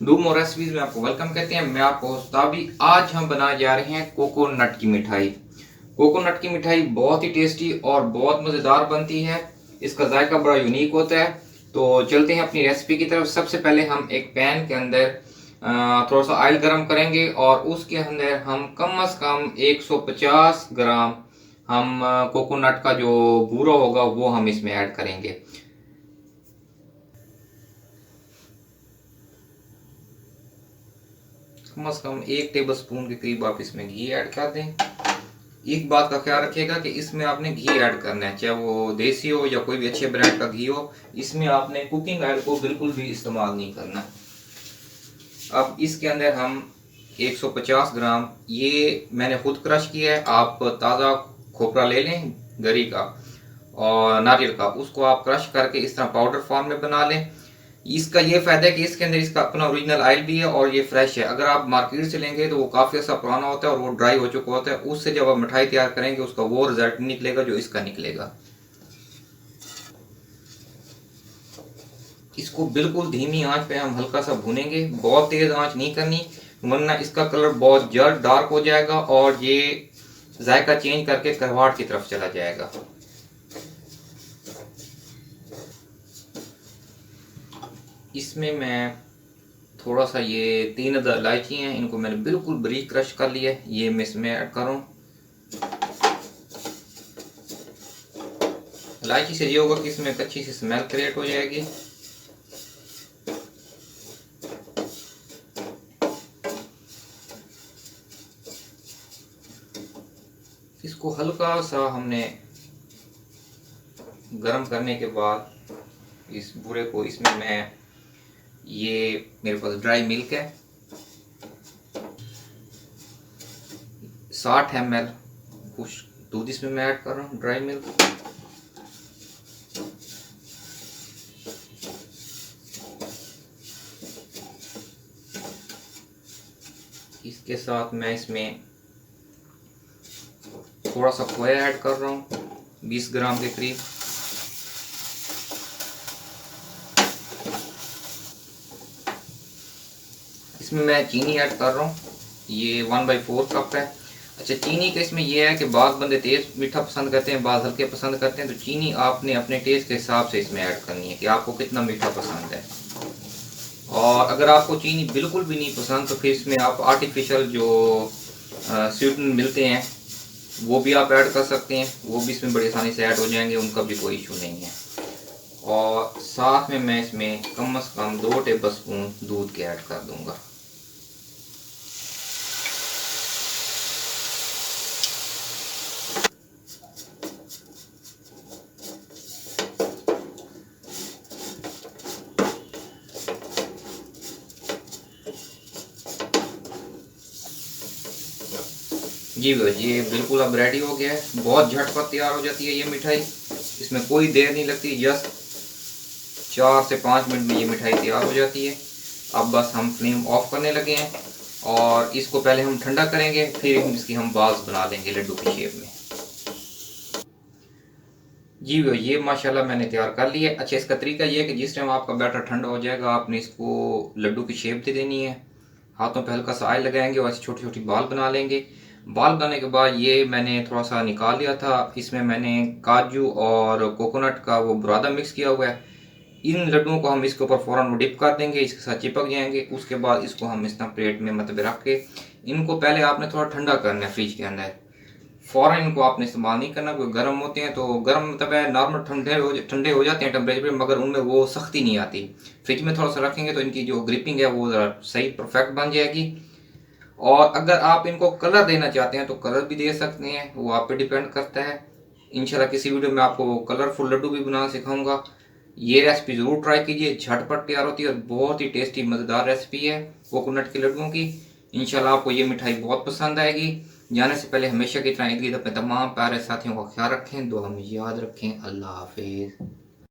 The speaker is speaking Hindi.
डूम और रेसिपीज में आपको वेलकम कहते हैं। मैं आपको ताबी आज हम बनाने जा रहे हैं कोकोनट की मिठाई। कोकोनट की मिठाई बहुत ही टेस्टी और बहुत मज़ेदार बनती है। इसका जायका बड़ा यूनिक होता है। तो चलते हैं अपनी रेसिपी की तरफ। सबसे पहले हम एक पैन के अंदर थोड़ा सा ऑयल गरम करेंगे और उसके अंदर हम कम से कम 150 ग्राम हम कोकोनट का जो बूरा होगा वो हम इसमें ऐड करेंगे। कम से कम 1 टेबल स्पून के करीब आप इसमें घी ऐड कर दें। एक बात का ख्याल रखिएगा कि इसमें आपने घी ऐड करना है, चाहे वो देसी हो या कोई भी अच्छे ब्रांड का घी हो। इसमें आपने कुकिंग ऑयल को बिल्कुल भी इस्तेमाल नहीं करना। अब इसके अंदर हम 150 ग्राम, ये मैंने खुद क्रश किया है, आप ताज़ा खोपरा ले लें गरी का और नारियल का, उसको आप क्रश करके इस तरह पाउडर फॉर्म में बना लें। इसका ये फायदा है कि इसके अंदर इसका अपना ओरिजिनल ऑयल भी है और ये फ्रेश है। अगर आप मार्केट से लेंगे तो वो काफ़ी अच्छा पुराना होता है और वो ड्राई हो चुका होता है। उससे जब आप मिठाई तैयार करेंगे उसका वो रिजल्ट नहीं निकलेगा जो इसका निकलेगा। इसको बिल्कुल धीमी आंच पे हम हल्का सा भूनेंगे, बहुत तेज आंच नहीं करनी, वरना इसका कलर बहुत जल्द डार्क हो जाएगा और ये जायका चेंज करके करवाहट की तरफ चला जाएगा। इसमें मैं थोड़ा सा, ये 3 इलायची हैं, इनको मैंने बिल्कुल बारीक क्रश कर लिया है, ये मैं इसमें ऐड कर रहा हूँ। इलायची से ये होगा कि इसमें एक अच्छी सी स्मेल क्रिएट हो जाएगी। इसको हल्का सा हमने गरम करने के बाद इस बूरे को, इसमें मैं, ये मेरे पास ड्राई मिल्क है 60 ml कुछ दूध इसमें मैं ऐड कर रहा हूँ, ड्राई मिल्क। इसके साथ मैं इसमें थोड़ा सा खोया ऐड कर रहा हूँ 20 ग्राम के करीब। इसमें मैं चीनी ऐड कर रहा हूँ, ये 1/4 कप है। अच्छा, चीनी का इसमें यह है कि बाद बंदे तेज मीठा पसंद करते हैं, बाद हल्के पसंद करते हैं, तो चीनी आपने अपने टेस्ट के हिसाब से इसमें ऐड करनी है कि आपको कितना मीठा पसंद है। और अगर आपको चीनी बिल्कुल भी नहीं पसंद तो फिर इसमें आप आर्टिफिशियल जो स्वीटनर मिलते हैं वो भी आप ऐड कर सकते हैं, वो भी इसमें बड़ी आसानी से ऐड हो जाएंगे, उनका भी कोई इशू नहीं है। और साथ में मैं इसमें कम से कम 2 टेबल स्पून दूध के ऐड कर दूंगा। जी भैया, ये बिल्कुल अब रेडी हो गया है, बहुत झटपट तैयार हो जाती है ये मिठाई, इसमें कोई देर नहीं लगती, जस्ट 4 से 5 मिनट में ये मिठाई तैयार हो जाती है। अब बस हम फ्लेम ऑफ करने लगे हैं और इसको पहले हम ठंडा करेंगे, फिर इसकी हम बाल्स बना लेंगे लड्डू की शेप में। जी भैया, ये माशाल्लाह मैंने तैयार कर लिया है। अच्छा, इसका तरीका ये है कि जिस टाइम आपका बैटर ठंडा हो जाएगा आपने इसको लड्डू की शेप दे देनी है, हाथों पे हल्का सा ऑयल लगाएंगे और ऐसी छोटी छोटी बाल बना लेंगे। बाल बनाने के बाद ये मैंने थोड़ा सा निकाल लिया था, इसमें मैंने काजू और कोकोनट का वो बुरादा मिक्स किया हुआ है। इन लड्डुओं को हम इसके ऊपर फ़ौरन डिप कर देंगे, इसके साथ चिपक जाएंगे। उसके बाद इसको हम इस तरह प्लेट में मतलब रख के, इनको पहले आपने थोड़ा ठंडा करना है फ्रिज के अंदर। फ़ौरन इनको आपने इस्तेमाल नहीं करना, क्योंकि गर्म होते हैं तो गर्म मतलब है नॉर्मल ठंडे हो जाते हैं टेम्परेचर पे, मगर उनमें वो सख्ती नहीं आती। फ्रिज में थोड़ा सा रखेंगे तो इनकी जो ग्रिपिंग है वो ज़रा सही परफेक्ट बन जाएगी। और अगर आप इनको कलर देना चाहते हैं तो कलर भी दे सकते हैं, वो आप पे डिपेंड करता है। इंशाल्लाह किसी वीडियो में आपको कलरफुल लड्डू भी बनाना सिखाऊंगा। ये रेसिपी ज़रूर ट्राई कीजिए, झटपट तैयार होती है और बहुत ही टेस्टी मज़ेदार रेसिपी है कोकोनट के लड्डुओं की। इंशाल्लाह आपको ये मिठाई बहुत पसंद आएगी। जाने से पहले हमेशा की तरह एक अपने तमाम प्यारे साथियों का ख्याल रखें, दुआ में याद रखें। अल्लाह हाफिज़।